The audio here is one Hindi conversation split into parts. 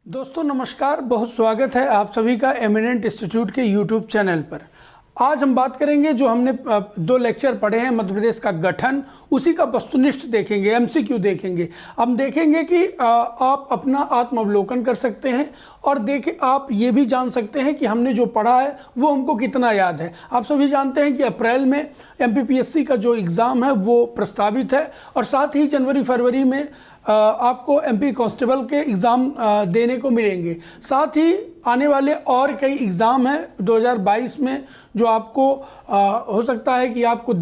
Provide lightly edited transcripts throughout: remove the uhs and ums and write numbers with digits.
दोस्तों नमस्कार, बहुत स्वागत है आप सभी का एमिनेंट इंस्टीट्यूट के यूट्यूब चैनल पर। आज हम बात करेंगे जो हमने दो लेक्चर पढ़े हैं मध्य प्रदेश का गठन, उसी का वस्तुनिष्ठ देखेंगे, एमसीक्यू देखेंगे। हम देखेंगे कि आप अपना आत्मावलोकन कर सकते हैं और आप ये भी जान सकते हैं कि हमने जो पढ़ा है वो हमको कितना याद है। आप सभी जानते हैं कि अप्रैल में एमपीपीएससी का जो एग्ज़ाम है वो प्रस्तावित है और साथ ही जनवरी फरवरी में आपको एमपी कांस्टेबल के एग्ज़ाम देने को मिलेंगे। साथ ही आने वाले और कई एग्ज़ाम हैं 2022 में जो आपको हो सकता है कि आपको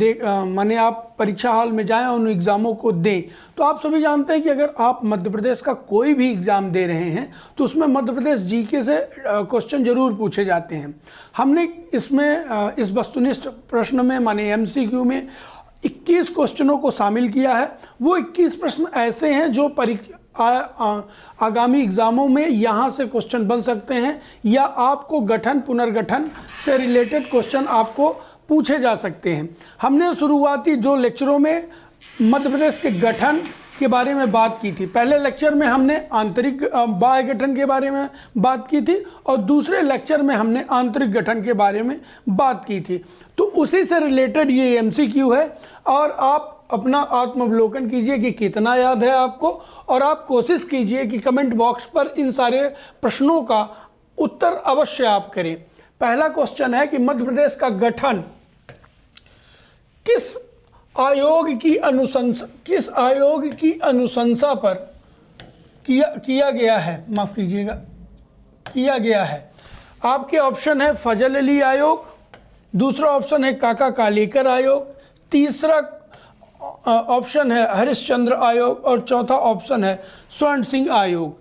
माने आप परीक्षा हॉल में जाएं और उन एग्ज़ामों को दें। तो आप सभी जानते हैं कि अगर आप मध्य प्रदेश का कोई भी एग्ज़ाम दे रहे हैं तो उसमें मध्य प्रदेश जीके से क्वेश्चन जरूर पूछे जाते हैं। हमने इसमें इस वस्तुनिष्ठ प्रश्न में माने एमसीक्यू में 21 क्वेश्चनों को शामिल किया है। वो 21 प्रश्न ऐसे हैं जो आगामी एग्जामों में यहाँ से क्वेश्चन बन सकते हैं या आपको गठन पुनर्गठन से रिलेटेड क्वेश्चन आपको पूछे जा सकते हैं। हमने शुरुआती 2 लेक्चरों में मध्य प्रदेश के गठन के बारे में बात की थी। पहले लेक्चर में हमने आंतरिक बाह्य गठन के बारे में बात की थी और दूसरे लेक्चर में हमने आंतरिक गठन के बारे में बात की थी। तो उसी से रिलेटेड ये एमसीक्यू है और आप अपना आत्मावलोकन कीजिए कि कितना याद है आपको, और आप कोशिश कीजिए कि कमेंट बॉक्स पर इन सारे प्रश्नों का उत्तर अवश्य आप करें। पहला क्वेश्चन है कि मध्य प्रदेश का गठन किस आयोग की अनुशंसा पर किया गया है, माफ कीजिएगा, किया गया है। आपके ऑप्शन है फजल अली आयोग, दूसरा ऑप्शन है काका कालेकर आयोग, तीसरा ऑप्शन है हरिश्चंद्र आयोग और चौथा ऑप्शन है स्वर्ण सिंह आयोग।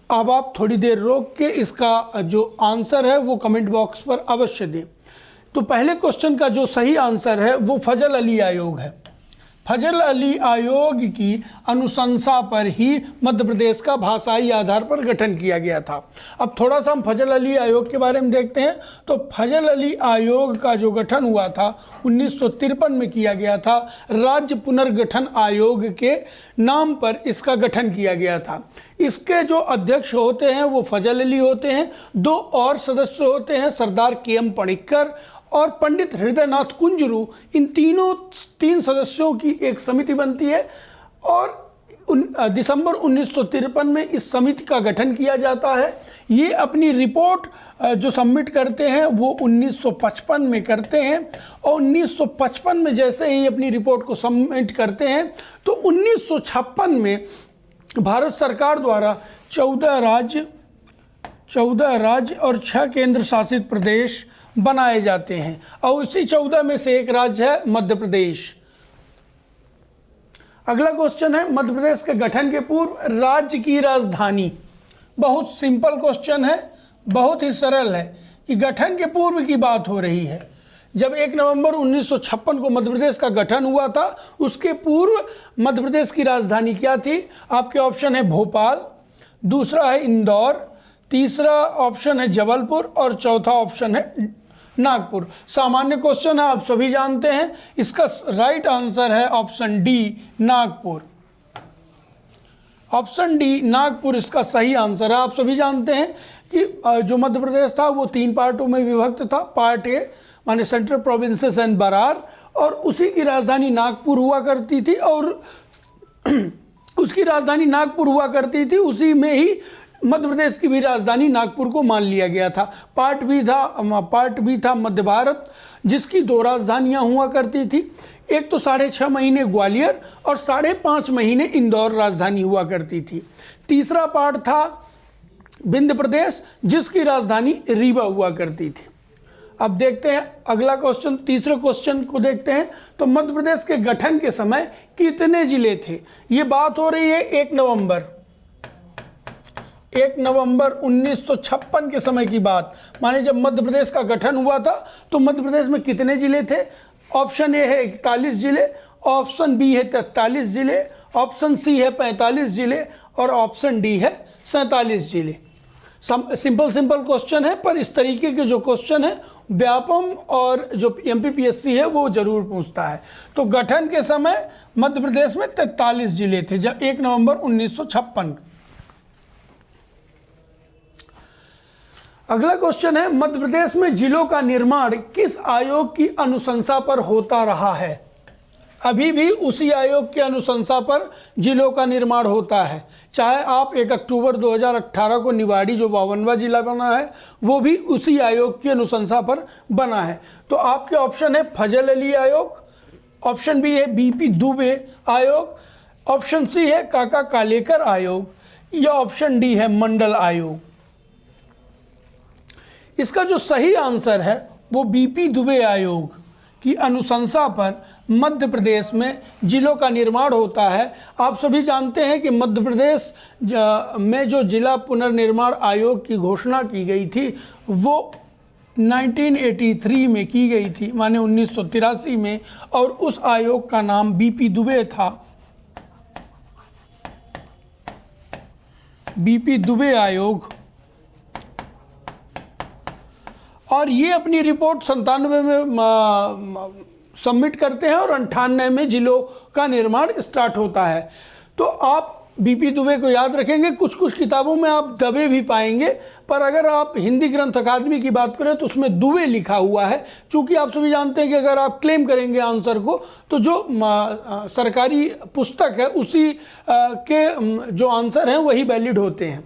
अब आप थोड़ी देर रोक के इसका जो आंसर है वो कमेंट बॉक्स पर अवश्य दें। तो पहले क्वेश्चन का जो सही आंसर है वो फजल अली आयोग है। फजल अली आयोग की अनुशंसा पर ही मध्य प्रदेश का भाषाई आधार पर गठन किया गया था। अब थोड़ा सा हम फजल अली आयोग के बारे में देखते हैं। तो फजल अली आयोग का जो गठन हुआ था 1953 में किया गया था। राज्य पुनर्गठन आयोग के नाम पर इसका गठन किया गया था। इसके जो अध्यक्ष होते हैं वो फजल अली होते हैं। 2 और सदस्य होते हैं, सरदार के.एम. पणिक्कर और पंडित हृदयनाथ कुंजरू। इन 3 सदस्यों की एक समिति बनती है और दिसंबर 1953 में इस समिति का गठन किया जाता है। ये अपनी रिपोर्ट जो सबमिट करते हैं वो 1955 में करते हैं और 1955 में जैसे ही अपनी रिपोर्ट को सबमिट करते हैं तो 1956 में भारत सरकार द्वारा 14 राज्य और 6 केंद्र शासित प्रदेश बनाए जाते हैं और उसी 14 में से एक राज्य है मध्य प्रदेश। अगला क्वेश्चन है मध्य प्रदेश के गठन के पूर्व राज्य की राजधानी। बहुत सिंपल क्वेश्चन है, बहुत ही सरल है कि गठन के पूर्व की बात हो रही है। जब 1 नवंबर 1956 को मध्य प्रदेश का गठन हुआ था उसके पूर्व मध्य प्रदेश की राजधानी क्या थी? आपके ऑप्शन है भोपाल, दूसरा है इंदौर, तीसरा ऑप्शन है जबलपुर और चौथा ऑप्शन है नागपुर। सामान्य क्वेश्चन है, आप सभी जानते हैं। इसका राइट आंसर है option D, Nagpur. Option D, Nagpur इसका सही आंसर है। आप सभी जानते हैं कि जो मध्य प्रदेश था वो 3 पार्टों में विभक्त था। पार्ट ए माने सेंट्रल प्रोविंसेस एंड बरार, और उसी की राजधानी नागपुर हुआ करती थी और उसकी राजधानी नागपुर हुआ करती थी। उसी में ही मध्य प्रदेश की भी राजधानी नागपुर को मान लिया गया था। पार्ट बी था मध्य भारत, जिसकी 2 राजधानियां हुआ करती थी। एक तो 6.5 महीने ग्वालियर और 5.5 महीने इंदौर राजधानी हुआ करती थी। तीसरा पार्ट था विंध्य प्रदेश, जिसकी राजधानी रीवा हुआ करती थी। अब देखते हैं अगला क्वेश्चन, तीसरे क्वेश्चन को देखते हैं। तो मध्य प्रदेश के गठन के समय कितने जिले थे? ये बात हो रही है 1 नवंबर 1956 के समय की बात। माने जब मध्य प्रदेश का गठन हुआ था तो मध्य प्रदेश में कितने जिले थे? ऑप्शन ए है 41 जिले, ऑप्शन बी है 43 जिले, ऑप्शन सी है 45 जिले और ऑप्शन डी है 47 जिले। सिंपल क्वेश्चन है, पर इस तरीके के जो क्वेश्चन है व्यापम और जो एमपीपीएससी है वो जरूर पूछता है। तो गठन के समय मध्य प्रदेश में 43 जिले थे जब 1 नवंबर 1956। अगला क्वेश्चन है, मध्य प्रदेश में जिलों का निर्माण किस आयोग की अनुशंसा पर होता रहा है? अभी भी उसी आयोग की अनुशंसा पर जिलों का निर्माण होता है। चाहे आप 1 अक्टूबर 2018 को निवाड़ी जो 52वां जिला बना है वो भी उसी आयोग की अनुशंसा पर बना है। तो आपके ऑप्शन है फजल अली आयोग, ऑप्शन बी है बीपी दुबे आयोग, ऑप्शन सी है काका कालेकर आयोग, या ऑप्शन डी है मंडल आयोग। इसका जो सही आंसर है वो बीपी दुबे आयोग की अनुशंसा पर मध्य प्रदेश में जिलों का निर्माण होता है। आप सभी जानते हैं कि मध्य प्रदेश में जो जिला पुनर्निर्माण आयोग की घोषणा की गई थी वो 1983 में की गई थी, माने 1983 में, और उस आयोग का नाम बीपी दुबे था। बीपी दुबे आयोग, और ये अपनी रिपोर्ट 97 में सबमिट करते हैं और 98 में जिलों का निर्माण स्टार्ट होता है। तो आप बीपी दुबे को याद रखेंगे। कुछ कुछ किताबों में आप दबे भी पाएंगे, पर अगर आप हिंदी ग्रंथ अकादमी की बात करें तो उसमें दुबे लिखा हुआ है, क्योंकि आप सभी जानते हैं कि अगर आप क्लेम करेंगे आंसर को तो जो सरकारी पुस्तक है उसी के जो आंसर हैं वही वैलिड होते हैं।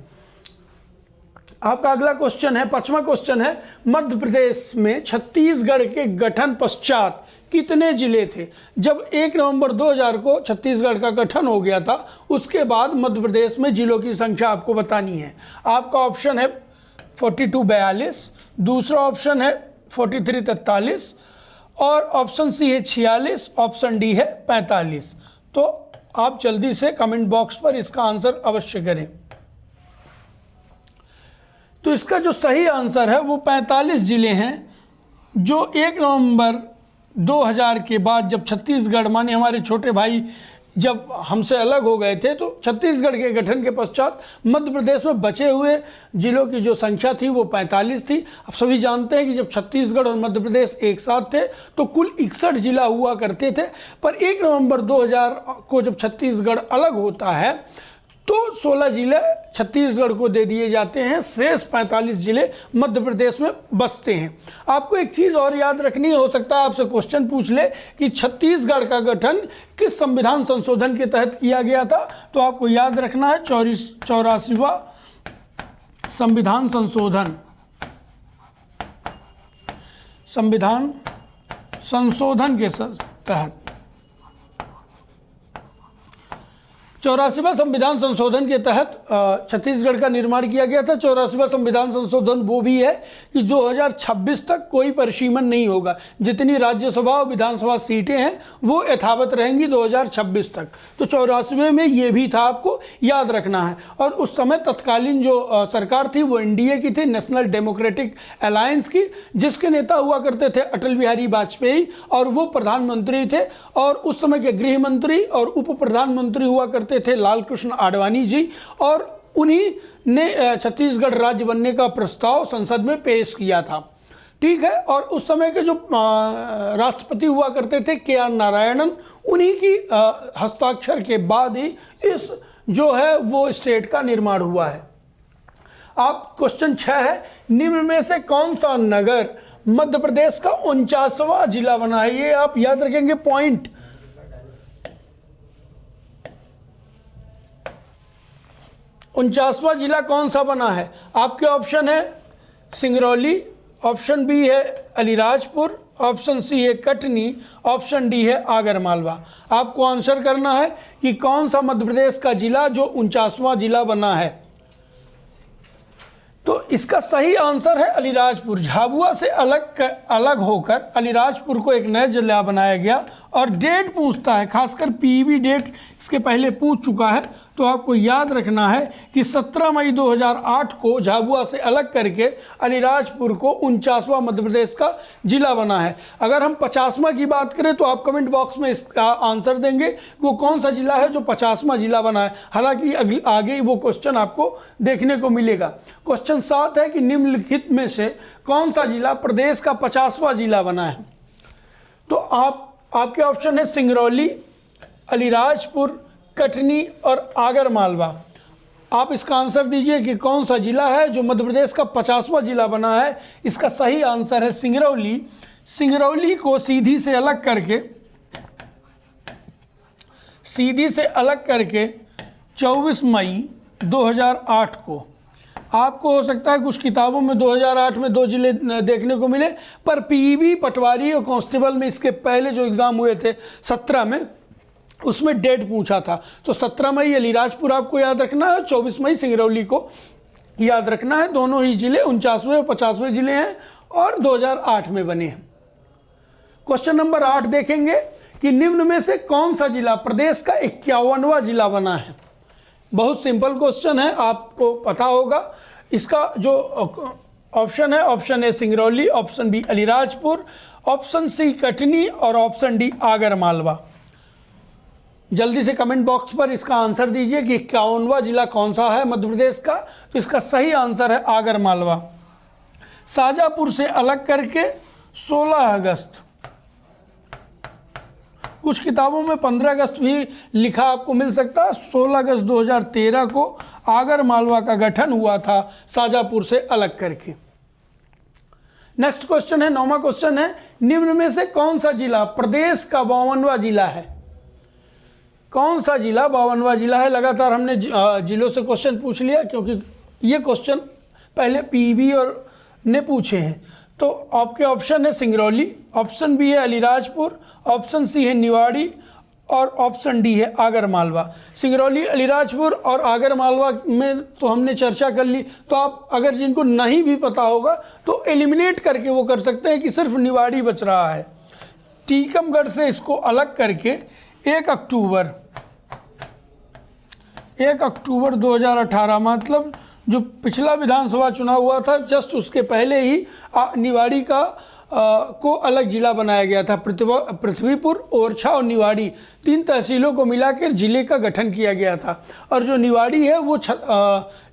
आपका अगला क्वेश्चन है, 5वां क्वेश्चन है, मध्य प्रदेश में छत्तीसगढ़ के गठन पश्चात कितने जिले थे? जब 1 नवंबर 2000 को छत्तीसगढ़ का गठन हो गया था उसके बाद मध्य प्रदेश में जिलों की संख्या आपको बतानी है। आपका ऑप्शन है 42-42, दूसरा ऑप्शन है 43-43, और ऑप्शन सी है 46, ऑप्शन डी है 45। तो आप जल्दी से कमेंट बॉक्स पर इसका आंसर अवश्य करें। तो इसका जो सही आंसर है वो 45 जिले हैं, जो 1 नवंबर 2000 के बाद जब छत्तीसगढ़, माने हमारे छोटे भाई जब हमसे अलग हो गए थे, तो छत्तीसगढ़ के गठन के पश्चात मध्य प्रदेश में बचे हुए जिलों की जो संख्या थी वो 45 थी। आप सभी जानते हैं कि जब छत्तीसगढ़ और मध्य प्रदेश एक साथ थे तो कुल 61 जिला हुआ करते थे, पर 1 नवंबर 2000 को जब छत्तीसगढ़ अलग होता है तो 16 जिले छत्तीसगढ़ को दे दिए जाते हैं, शेष 45 जिले मध्य प्रदेश में बसते हैं। आपको एक चीज़ और याद रखनी है, हो सकता है आपसे क्वेश्चन पूछ ले कि छत्तीसगढ़ का गठन किस संविधान संशोधन के तहत किया गया था, तो आपको याद रखना है 84वां संविधान संशोधन, संविधान संशोधन के तहत 84वां संविधान संशोधन के तहत छत्तीसगढ़ का निर्माण किया गया था। 84वां संविधान संशोधन वो भी है कि 2026 तक कोई परिसीमन नहीं होगा, जितनी राज्यसभा और विधानसभा सीटें हैं वो यथावत रहेंगी 2026 तक। तो 84वें में ये भी था, आपको याद रखना है। और उस समय तत्कालीन जो सरकार थी वो एनडीए की थी, नेशनल डेमोक्रेटिक अलायंस की, जिसके नेता हुआ करते थे अटल बिहारी वाजपेयी, और वो प्रधानमंत्री थे। और उस समय के गृह मंत्री और उप प्रधानमंत्री हुआ करते थे लालकृष्ण आडवाणी जी, और उन्हीं ने छत्तीसगढ़ राज्य बनने का प्रस्ताव संसद में पेश किया था। ठीक है, और उस समय के जो राष्ट्रपति हुआ करते थे KR नारायणन, उन्हीं की हस्ताक्षर के बाद ही इस जो है वो स्टेट का निर्माण हुआ है। आप क्वेश्चन 6 है, निम्न में से कौन सा नगर मध्य प्रदेश का 49वां जिला बना है? ये आप याद रखेंगे पॉइंट। 49वां जिला कौन सा बना है? आपके ऑप्शन है सिंगरौली, ऑप्शन बी है अलीराजपुर, ऑप्शन सी है कटनी, ऑप्शन डी है आगरमालवा। आपको आंसर करना है कि कौन सा मध्य प्रदेश का जिला जो 49वां जिला बना है। तो इसका सही आंसर है अलीराजपुर। झाबुआ से अलग होकर अलीराजपुर को एक नया जिला बनाया गया। और डेट पूछता है, खासकर पीईबी डेट इसके पहले पूछ चुका है, तो आपको याद रखना है कि 17 मई 2008 को झाबुआ से अलग करके अलीराजपुर को 49वां मध्य प्रदेश का जिला बना है। अगर हम 50वां की बात करें तो आप कमेंट बॉक्स में इसका आंसर देंगे वो कौन सा जिला है जो 50वां जिला बना है। हालांकि आगे वो क्वेश्चन आपको देखने को मिलेगा। क्वेश्चन 7 है कि निम्नलिखित में से कौन सा जिला प्रदेश का 50वां जिला बना है? तो आपके ऑप्शन है सिंगरौली, अलीराजपुर, कटनी और आगरमालवा। आप इसका आंसर दीजिए कि कौन सा जिला है जो मध्य प्रदेश का 50वां जिला बना है। इसका सही आंसर है सिंगरौली। सिंगरौली को सीधी से अलग करके 24 मई 2008 को, आपको हो सकता है कुछ किताबों में 2008 में 2 जिले देखने को मिले, पर पीईबी, पटवारी और कांस्टेबल में इसके पहले जो एग्ज़ाम हुए थे 17 में, उसमें डेट पूछा था। तो 17 मई अलीराजपुर आपको याद रखना है, 24 मई सिंगरौली को याद रखना है। दोनों ही जिले 49वें और 50वें जिले हैं और 2008 में बने हैं। क्वेश्चन नंबर 8 देखेंगे कि निम्न में से कौन सा जिला प्रदेश का 51वां जिला बना है। बहुत सिंपल क्वेश्चन है, आपको पता होगा। इसका जो ऑप्शन है, option A Singrauli, option B Alirajpur, option C Katni और ऑप्शन डी आगर मालवा। जल्दी से कमेंट बॉक्स पर इसका आंसर दीजिए कि 51वां जिला कौन सा है मध्य प्रदेश का। तो इसका सही आंसर है आगर मालवा। शाजापुर से अलग करके 16 अगस्त, कुछ किताबों में 15 अगस्त भी लिखा आपको मिल सकता है। 16 अगस्त 2013 को आगर मालवा का गठन हुआ था शाजापुर से अलग करके। नेक्स्ट क्वेश्चन है, 9वां क्वेश्चन है, निम्न में से कौन सा जिला प्रदेश का 52वां जिला है। कौन सा जिला 52वां जिला है। लगातार हमने जिलों से क्वेश्चन पूछ लिया, क्योंकि ये क्वेश्चन पहले पीईबी और ने पूछे हैं। तो आपके ऑप्शन है सिंगरौली, ऑप्शन बी है अलीराजपुर, ऑप्शन सी है निवाड़ी और ऑप्शन डी है आगर मालवा। सिंगरौली, अलीराजपुर और आगर मालवा में तो हमने चर्चा कर ली। तो आप अगर जिनको नहीं भी पता होगा तो एलिमिनेट करके वो कर सकते हैं कि सिर्फ निवाड़ी बच रहा है। टीकमगढ़ से इसको अलग करके 1 अक्टूबर 2018, मतलब जो पिछला विधानसभा चुनाव हुआ था जस्ट उसके पहले ही निवाड़ी को अलग जिला बनाया गया था। पृथ्वीपुर, ओरछा और निवाड़ी 3 तहसीलों को मिलाकर जिले का गठन किया गया था। और जो निवाड़ी है वो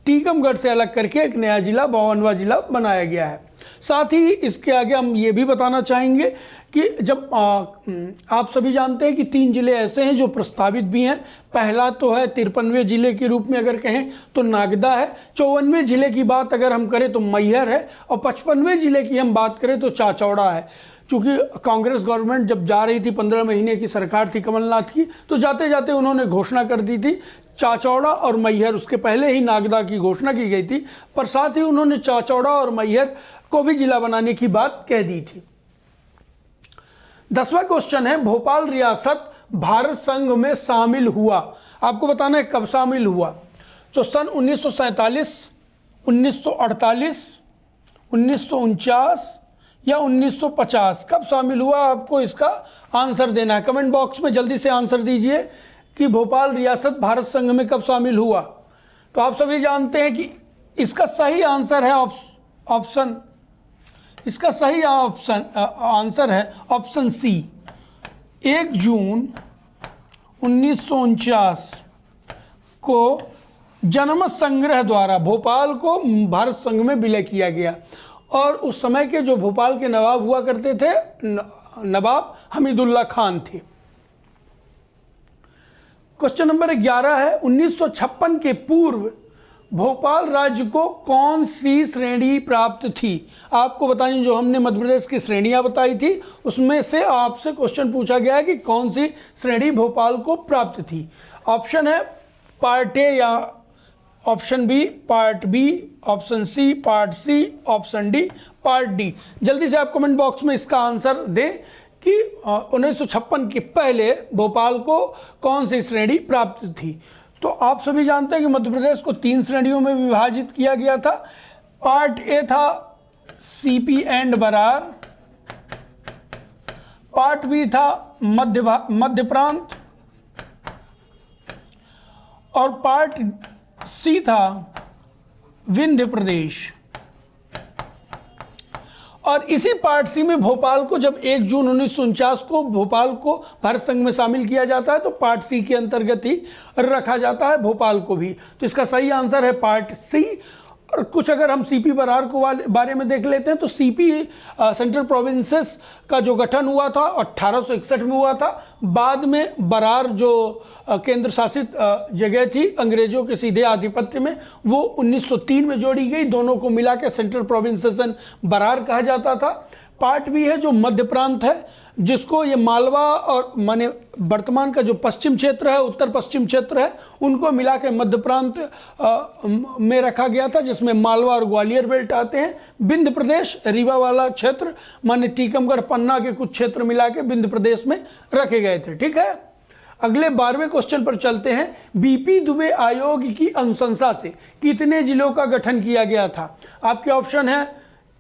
टीकमगढ़ से अलग करके एक नया जिला 52वां जिला बनाया गया है। साथ ही इसके आगे हम ये भी बताना चाहेंगे कि जब आप सभी जानते हैं कि 3 जिले ऐसे हैं जो प्रस्तावित भी हैं। पहला तो है 53वें जिले के रूप में अगर कहें तो नागदा है, 54वें जिले की बात अगर हम करें तो मैहर है, और 55वें जिले की हम बात करें तो चाचौड़ा है। चूँकि कांग्रेस गवर्नमेंट जब जा रही थी, 15 महीने की सरकार थी कमलनाथ की, तो जाते जाते उन्होंने घोषणा कर दी थी चाचौड़ा और मैहर। उसके पहले ही नागदा की घोषणा की गई थी, पर साथ ही उन्होंने चाचौड़ा और मैहर को भी जिला बनाने की बात कह दी थी। 10वां क्वेश्चन है, भोपाल रियासत भारत संघ में शामिल हुआ। आपको बताना है कब शामिल हुआ। तो सन 1947, 1948, 1949 या 1950 कब शामिल हुआ, आपको इसका आंसर देना है। कमेंट बॉक्स में जल्दी से आंसर दीजिए कि भोपाल रियासत भारत संघ में कब शामिल हुआ। तो आप सभी जानते हैं कि इसका सही आंसर है आंसर है ऑप्शन सी, 1 जून 1949 को जनमत संग्रह द्वारा भोपाल को भारत संघ में विलय किया गया। और उस समय के जो भोपाल के नवाब हुआ करते थे, नवाब हमीदुल्ला खान थे। क्वेश्चन नंबर 11 है, 1956 के पूर्व भोपाल राज्य को कौन सी श्रेणी प्राप्त थी। आपको बतानी, जो हमने मध्य प्रदेश की श्रेणियां बताई थी उसमें से आपसे क्वेश्चन पूछा गया है कि कौन सी श्रेणी भोपाल को प्राप्त थी। ऑप्शन है पार्ट ए या option B part B, option C part C, option D part D. जल्दी से आप कमेंट बॉक्स में इसका आंसर दें कि 1956 के पहले भोपाल को कौन सी श्रेणी प्राप्त थी। तो आप सभी जानते हैं कि मध्य प्रदेश को 3 श्रेणियों में विभाजित किया गया था। पार्ट ए था CP and Berar, part B था मध्य प्रांत और पार्ट सी था विंध्य प्रदेश। और इसी पार्ट सी में भोपाल को जब 1 जून 1949 को भोपाल को भारत संघ में शामिल किया जाता है तो पार्ट सी के अंतर्गत ही रखा जाता है भोपाल को भी। तो इसका सही आंसर है पार्ट सी। और कुछ अगर हम सीपी बरार को बारे में देख लेते हैं तो सीपी सेंट्रल प्रोविंसेस का जो गठन हुआ था 1861 में हुआ था। बाद में बरार जो केंद्र शासित जगह थी अंग्रेजों के सीधे आधिपत्य में, वो 1903 में जोड़ी गई। दोनों को मिला के सेंट्रल प्रोविंसेस एंड बरार कहा जाता था। पार्ट भी है जो मध्य प्रांत है, जिसको ये मालवा और माने वर्तमान का जो पश्चिम क्षेत्र है, उत्तर पश्चिम क्षेत्र है, उनको मिला के मध्य प्रांत में रखा गया था, जिसमें मालवा और ग्वालियर बेल्ट आते हैं। विंध्य प्रदेश रीवा वाला क्षेत्र माने टीकमगढ़ पन्ना के कुछ क्षेत्र मिला के विंध्य प्रदेश में रखे गए थे। ठीक है, अगले 12वें क्वेश्चन पर चलते हैं। बीपी दुबे आयोग की अनुशंसा से कितने जिलों का गठन किया गया था? आपके ऑप्शन है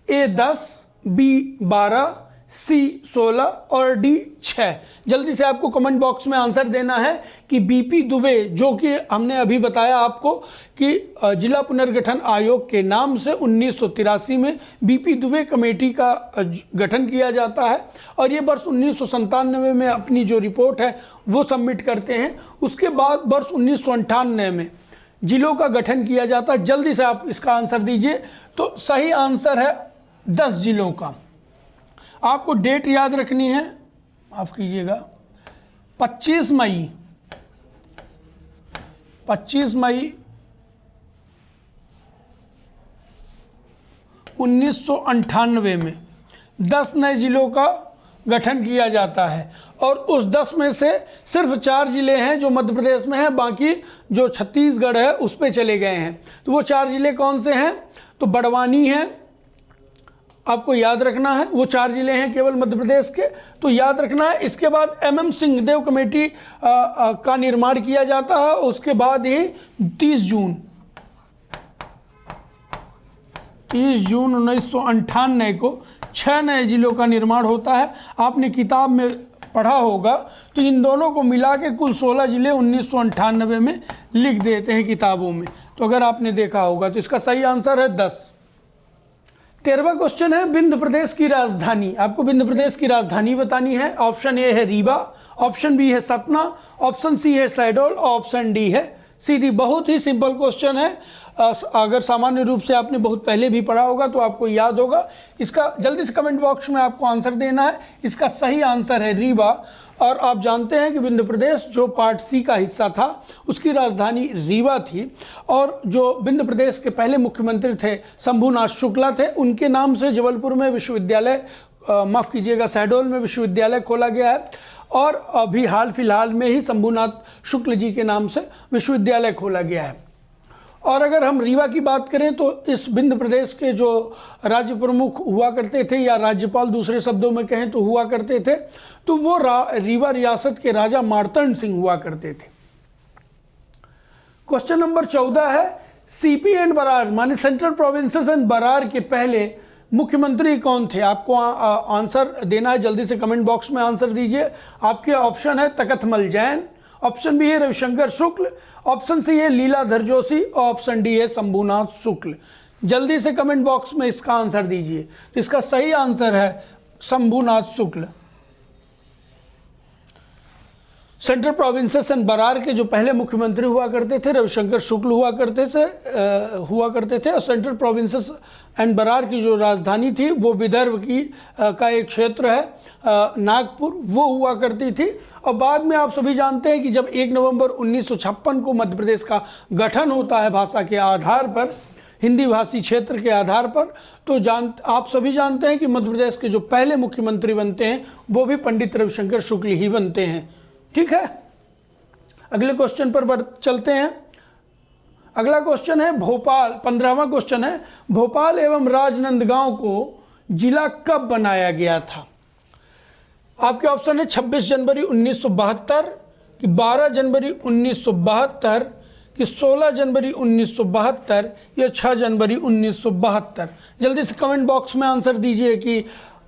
ए 10, बी 12, सी 16 और डी 6। जल्दी से आपको कमेंट बॉक्स में आंसर देना है कि बीपी दुबे, जो कि हमने अभी बताया आपको कि जिला पुनर्गठन आयोग के नाम से 1983 में बीपी दुबे कमेटी का गठन किया जाता है और ये वर्ष 1997 में अपनी जो रिपोर्ट है वो सबमिट करते हैं। उसके बाद वर्ष 1998 में जिलों का गठन किया जाता है। जल्दी से आप इसका आंसर दीजिए। तो सही आंसर है 10 जिलों का। आपको डेट याद रखनी है, माफ कीजिएगा, 25 मई 1998 में 10 नए जिलों का गठन किया जाता है और उस 10 में से सिर्फ 4 जिले हैं जो मध्य प्रदेश में हैं, बाकी जो छत्तीसगढ़ है उस पे चले गए हैं। तो वो 4 जिले कौन से हैं? तो बड़वानी है, आपको याद रखना है, वो 4 जिले हैं केवल मध्य प्रदेश के, तो याद रखना है। इसके बाद MM सिंहदेव कमेटी का निर्माण किया जाता है। उसके बाद ही 30 जून 1998 को 6 नए जिलों का निर्माण होता है। आपने किताब में पढ़ा होगा, तो इन दोनों को मिला के कुल 16 जिले 1998 में लिख देते हैं किताबों में। तो अगर आपने देखा होगा तो इसका सही आंसर है 10। 13वां क्वेश्चन है विंध्य प्रदेश की राजधानी। आपको विंध्य प्रदेश की राजधानी बतानी है। ऑप्शन ए है रीवा, ऑप्शन बी है सतना, ऑप्शन सी है शहडोल और ऑप्शन डी है सीधी। बहुत ही सिंपल क्वेश्चन है। अगर सामान्य रूप से आपने बहुत पहले भी पढ़ा होगा तो आपको याद होगा। इसका जल्दी से कमेंट बॉक्स में आपको आंसर देना है। इसका सही आंसर है रीवा। और आप जानते हैं कि विंध्य प्रदेश जो पार्ट सी का हिस्सा था उसकी राजधानी रीवा थी और जो विंध्य प्रदेश के पहले मुख्यमंत्री थे शंभूनाथ शुक्ला थे, उनके नाम से जबलपुर में विश्वविद्यालय, माफ़ कीजिएगा शहडोल में विश्वविद्यालय खोला गया है और अभी हाल फिलहाल में ही शंभूनाथ शुक्ल जी के नाम से विश्वविद्यालय खोला गया है। और अगर हम रीवा की बात करें तो इस विंध्य प्रदेश के जो राज्य प्रमुख हुआ करते थे या राज्यपाल दूसरे शब्दों में कहें तो हुआ करते थे, तो वो रीवा रियासत के राजा मार्तंड सिंह हुआ करते थे। क्वेश्चन नंबर 14 है सीपी एंड बरार माने सेंट्रल प्रोविंसेस एंड बरार के पहले मुख्यमंत्री कौन थे? आपको आंसर देना है। जल्दी से कमेंट बॉक्स में आंसर दीजिए। आपके ऑप्शन है तकथमल जैन, ऑप्शन बी है रविशंकर शुक्ल, ऑप्शन सी है लीलाधर जोशी और ऑप्शन डी है शंभूनाथ शुक्ल। जल्दी से कमेंट बॉक्स में इसका आंसर दीजिए। तो इसका सही आंसर है शंभूनाथ शुक्ल। सेंट्रल प्रोविंसेस एंड बरार के जो पहले मुख्यमंत्री हुआ करते थे रविशंकर शुक्ल हुआ करते थे और सेंट्रल प्रोविंसेस एंड बरार की जो राजधानी थी वो विदर्भ की का एक क्षेत्र है नागपुर, वो हुआ करती थी। और बाद में आप सभी जानते हैं कि जब 1 नवंबर 1956 को मध्य प्रदेश का गठन होता है भाषा के आधार पर, हिंदी भाषी क्षेत्र के आधार पर, तो आप सभी जानते हैं कि मध्य प्रदेश के जो पहले मुख्यमंत्री बनते हैं वो भी पंडित रविशंकर शुक्ल ही बनते हैं। ठीक है, अगले क्वेश्चन पर चलते हैं। अगला क्वेश्चन है भोपाल, 15वां क्वेश्चन है भोपाल एवं राजनांदगांव को जिला कब बनाया गया था? आपके ऑप्शन है 26 जनवरी 1972 कि 12 जनवरी 1972 कि 16 जनवरी 1972 या 6 जनवरी 1972। जल्दी से कमेंट बॉक्स में आंसर दीजिए कि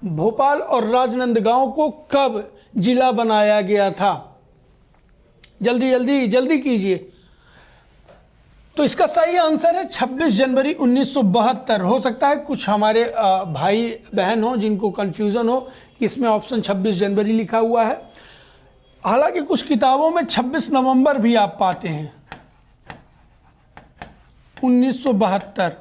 भोपाल और राजनांदगांव को कब जिला बनाया गया था। जल्दी जल्दी जल्दी कीजिए। तो इसका सही आंसर है 26 जनवरी 1972। हो सकता है कुछ हमारे भाई बहन हो जिनको कन्फ्यूज़न हो कि इसमें ऑप्शन 26 जनवरी लिखा हुआ है। हालांकि कुछ किताबों में 26 नवंबर भी आप पाते हैं 1972।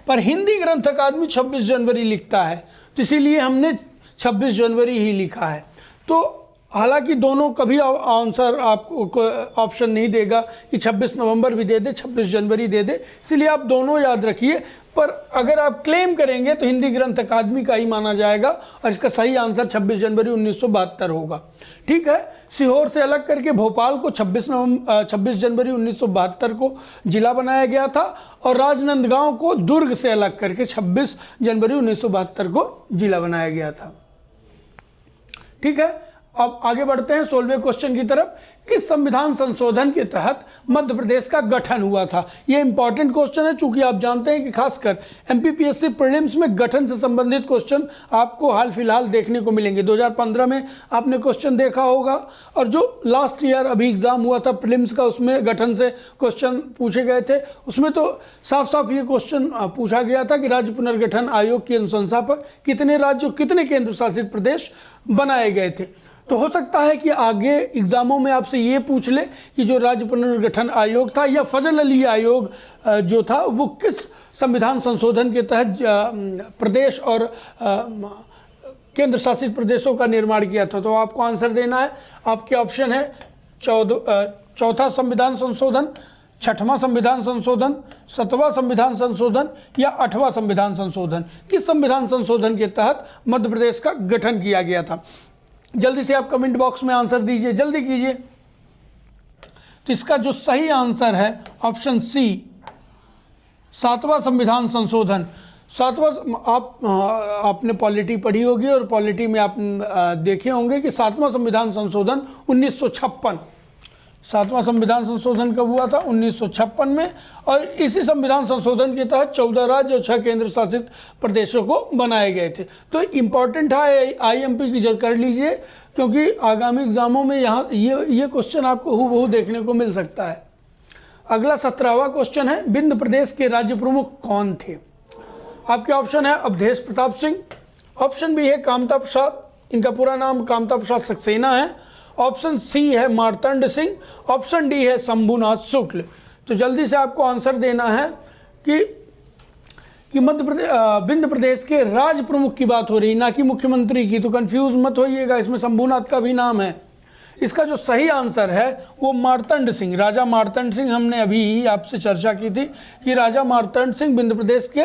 पर हिंदी ग्रंथ अकादमी 26 जनवरी लिखता है, तो इसीलिए हमने 26 जनवरी ही लिखा है। तो हालांकि दोनों कभी आंसर आपको ऑप्शन नहीं देगा कि 26 नवंबर भी दे दे, 26 जनवरी दे दे, इसलिए आप दोनों याद रखिए। पर अगर आप क्लेम करेंगे तो हिंदी ग्रंथ अकादमी का ही माना जाएगा और इसका सही आंसर 26 जनवरी 1972 होगा। ठीक है, सीहोर से अलग करके भोपाल को 26 जनवरी 1972 को जिला बनाया गया था और राजनांदगांव को दुर्ग से अलग करके 26 जनवरी 1972 को जिला बनाया गया था। ठीक है, अब आगे बढ़ते हैं 16वें क्वेश्चन की तरफ। किस संविधान संशोधन के तहत मध्य प्रदेश का गठन हुआ था? यह इंपॉर्टेंट क्वेश्चन है, चूंकि आप जानते हैं कि खासकर एमपीपीएससी प्रीलिम्स में गठन से संबंधित क्वेश्चन आपको हाल फिलहाल देखने को मिलेंगे। 2015 में आपने क्वेश्चन देखा होगा और जो लास्ट ईयर अभी एग्जाम हुआ था प्रीलिम्स का, उसमें गठन से क्वेश्चन पूछे गए थे। उसमें तो साफ साफ ये क्वेश्चन पूछा गया था कि राज्य पुनर्गठन आयोग की अनुशंसा पर कितने राज्य, कितने केंद्र शासित प्रदेश बनाए गए थे। तो हो सकता है कि आगे एग्जामों में आपसे ये पूछ ले कि जो राज्य पुनर्गठन आयोग था या फजल अली आयोग जो था वो किस संविधान संशोधन के तहत प्रदेश और केंद्र शासित प्रदेशों का निर्माण किया था। तो आपको आंसर देना है। आपके ऑप्शन है चौथा संविधान संशोधन, छठवां संविधान संशोधन, 7वां संविधान संशोधन या 8वां संविधान संशोधन। किस संविधान संशोधन के तहत मध्य प्रदेश का गठन किया गया था? जल्दी से आप कमेंट बॉक्स में आंसर दीजिए, जल्दी कीजिए। तो इसका जो सही आंसर है ऑप्शन सी, 7वां संविधान संशोधन। 7वां आपने पॉलिटी पढ़ी होगी और पॉलिटी में आप देखे होंगे कि 7वां संविधान संशोधन 1956, 7वां संविधान संशोधन कब हुआ था? 1956 में। और इसी संविधान संशोधन के तहत 14 राज्य और 6 केंद्र शासित प्रदेशों को बनाए गए थे। तो इम्पॉर्टेंट है, आईएमपी की जरूर कर लीजिए, क्योंकि आगामी एग्जामों में यहाँ ये क्वेश्चन आपको हूबहू देखने को मिल सकता है। अगला 17वां क्वेश्चन है, विंध्य प्रदेश के राज्य प्रमुख कौन थे? आपके ऑप्शन है अवधेश प्रताप सिंह, ऑप्शन बी है कामता प्रसाद, इनका पूरा नाम कामता प्रसाद सक्सेना है, ऑप्शन सी है मार्तंड सिंह, ऑप्शन डी है शंभुनाथ शुक्ल। तो जल्दी से आपको आंसर देना है कि विंध्य प्रदेश के राज्य प्रमुख की बात हो रही, ना कि मुख्यमंत्री की। तो कंफ्यूज मत होइएगा, इसमें शंभुनाथ का भी नाम है। इसका जो सही आंसर है वो मार्तंड सिंह, राजा मार्तंड सिंह। हमने अभी ही आपसे चर्चा की थी कि राजा मार्तंड सिंह विंध्य प्रदेश के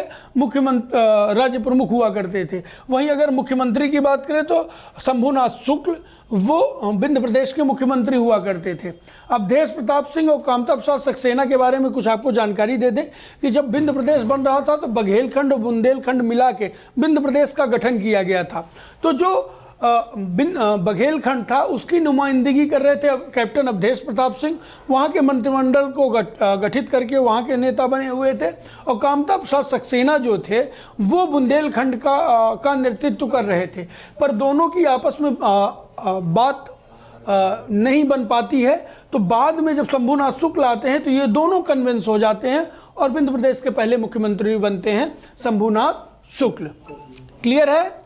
राज्य प्रमुख हुआ करते थे। वहीं अगर मुख्यमंत्री की बात करें तो शंभुनाथ शुक्ल वो विंध्य प्रदेश के मुख्यमंत्री हुआ करते थे। अवधेश प्रताप सिंह और कामता प्रसाद सक्सेना के बारे में कुछ आपको जानकारी दे दें कि जब विंध्य प्रदेश बन रहा था तो बघेलखंड और बुंदेलखंड मिला के विंध्य प्रदेश का गठन किया गया था। तो जो बघेलखंड था उसकी नुमाइंदगी कर रहे थे कैप्टन अवधेश प्रताप सिंह, वहाँ के मंत्रिमंडल को गठित करके वहाँ के नेता बने हुए थे। और कामता प्रसाद सक्सेना जो थे वो बुंदेलखंड का नेतृत्व कर रहे थे। पर दोनों की आपस में बात नहीं बन पाती है, तो बाद में जब शंभुनाथ शुक्ल आते हैं तो ये दोनों कन्विंस हो जाते हैं और विंध्य प्रदेश के पहले मुख्यमंत्री बनते हैं शंभुनाथ शुक्ल। क्लियर है?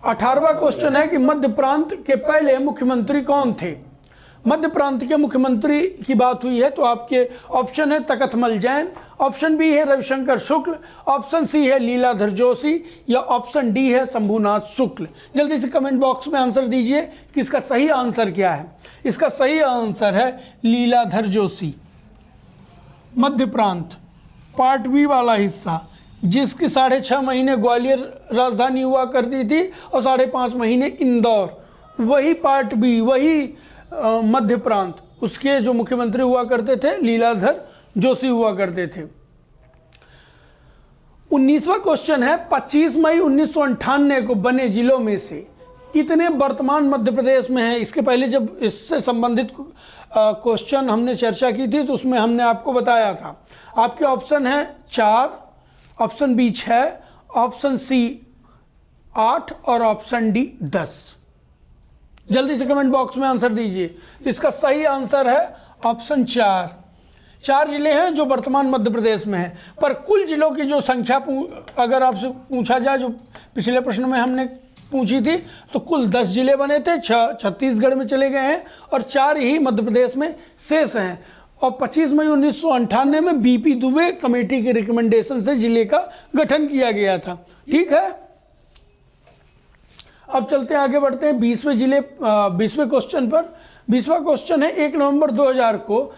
18वां क्वेश्चन है कि मध्य प्रांत के पहले मुख्यमंत्री कौन थे? मध्य प्रांत के मुख्यमंत्री की बात हुई है तो आपके ऑप्शन है तकथमल जैन, ऑप्शन बी है रविशंकर शुक्ल, ऑप्शन सी है लीलाधर जोशी या ऑप्शन डी है शंभुनाथ शुक्ल। जल्दी से कमेंट बॉक्स में आंसर दीजिए कि इसका सही आंसर क्या है। इसका सही आंसर है लीलाधर जोशी। मध्य प्रांत पार्ट बी वाला हिस्सा, जिसकी 6.5 महीने ग्वालियर राजधानी हुआ करती थी और 5.5 महीने इंदौर, वही पार्ट बी, वही मध्य प्रांत, उसके जो मुख्यमंत्री हुआ करते थे लीलाधर जोशी हुआ करते थे। 19वां क्वेश्चन है 25 मई 1998 को बने जिलों में से कितने वर्तमान मध्य प्रदेश में हैं? इसके पहले जब इससे संबंधित क्वेश्चन हमने चर्चा की थी तो उसमें हमने आपको बताया था। आपके ऑप्शन है 4, ऑप्शन बी 6, ऑप्शन सी 8 और ऑप्शन डी 10। जल्दी से कमेंट बॉक्स में आंसर दीजिए। तो इसका सही आंसर है ऑप्शन 4। 4 जिले हैं जो वर्तमान मध्य प्रदेश में हैं, पर कुल जिलों की जो संख्या अगर आपसे पूछा जाए, जो पिछले प्रश्न में हमने पूछी थी, तो कुल 10 जिले बने थे, 6 छत्तीसगढ़ में चले गए हैं और 4 ही मध्य प्रदेश में शेष हैं। और 25 मई 1998 में बीपी दुबे कमेटी के रिकमेंडेशन से जिले का गठन किया गया था। ठीक है, अब चलते हैं आगे बढ़ते हैं 20वें क्वेश्चन पर। 20वां क्वेश्चन है 1 नवंबर 2000 को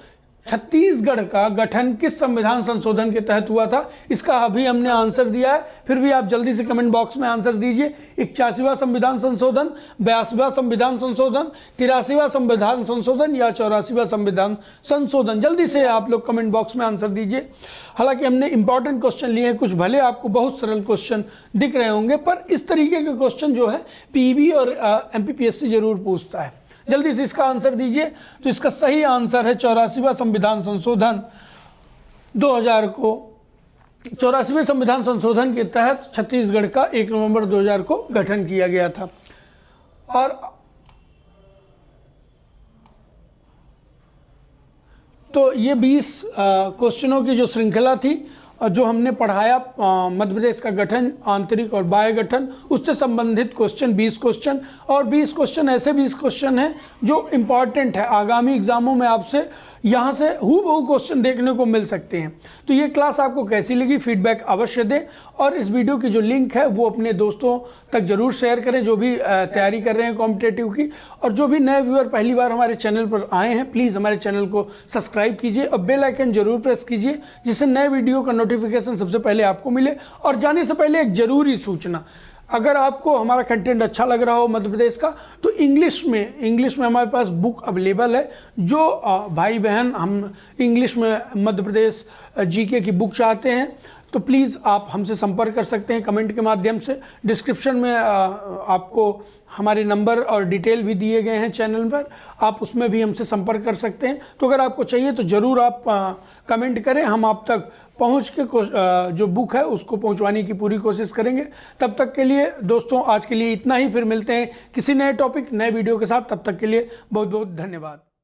छत्तीसगढ़ का गठन किस संविधान संशोधन के तहत हुआ था? इसका अभी हमने आंसर दिया है, फिर भी आप जल्दी से कमेंट बॉक्स में आंसर दीजिए। 81वां संविधान संशोधन, 82वां संविधान संशोधन, 83वां संविधान संशोधन या 84वां संविधान संशोधन? जल्दी से आप लोग कमेंट बॉक्स में आंसर दीजिए। हालांकि हमने इंपॉर्टेंट क्वेश्चन लिए हैं, कुछ भले आपको बहुत सरल क्वेश्चन दिख रहे होंगे, पर इस तरीके के क्वेश्चन जो है पीईबी और एमपीपीएससी जरूर पूछता है। जल्दी से इसका आंसर दीजिए। तो इसका सही आंसर है 84वां संविधान संशोधन 2000 को। 84वें संविधान संशोधन के तहत छत्तीसगढ़ का 1 नवंबर 2000 को गठन किया गया था। और तो ये 20 क्वेश्चनों की जो श्रृंखला थी और जो हमने पढ़ाया मध्य प्रदेश का गठन, आंतरिक और बाह्य गठन, उससे संबंधित क्वेश्चन 20 क्वेश्चन, और 20 क्वेश्चन ऐसे 20 क्वेश्चन हैं जो इम्पॉर्टेंट है, आगामी एग्जामों में आपसे यहाँ से हूबहू क्वेश्चन देखने को मिल सकते हैं। तो ये क्लास आपको कैसी लगी, फीडबैक अवश्य दें, और इस वीडियो की जो लिंक है वो अपने दोस्तों तक जरूर शेयर करें जो भी तैयारी कर रहे हैं कॉम्पिटेटिव की। और जो भी नए व्यूअर पहली बार हमारे चैनल पर आए हैं, प्लीज़ हमारे चैनल को सब्सक्राइब कीजिए और बेल आइकन जरूर प्रेस कीजिए, जिससे नए वीडियो का नोटिफिकेशन सबसे पहले आपको मिले। और जाने से पहले एक जरूरी सूचना, अगर आपको हमारा कंटेंट अच्छा लग रहा हो मध्य प्रदेश का, तो इंग्लिश में हमारे पास बुक अवेलेबल है। जो भाई बहन हम इंग्लिश में मध्य प्रदेश जीके की बुक चाहते हैं तो प्लीज़ आप हमसे संपर्क कर सकते हैं कमेंट के माध्यम से। डिस्क्रिप्शन में आपको हमारे नंबर और डिटेल भी दिए गए हैं चैनल पर, आप उसमें भी हमसे संपर्क कर सकते हैं। तो अगर आपको चाहिए तो ज़रूर आप कमेंट करें, हम आप तक पहुंच के जो बुक है उसको पहुंचवाने की पूरी कोशिश करेंगे। तब तक के लिए दोस्तों आज के लिए इतना ही, फिर मिलते हैं किसी नए टॉपिक नए वीडियो के साथ। तब तक के लिए बहुत बहुत धन्यवाद।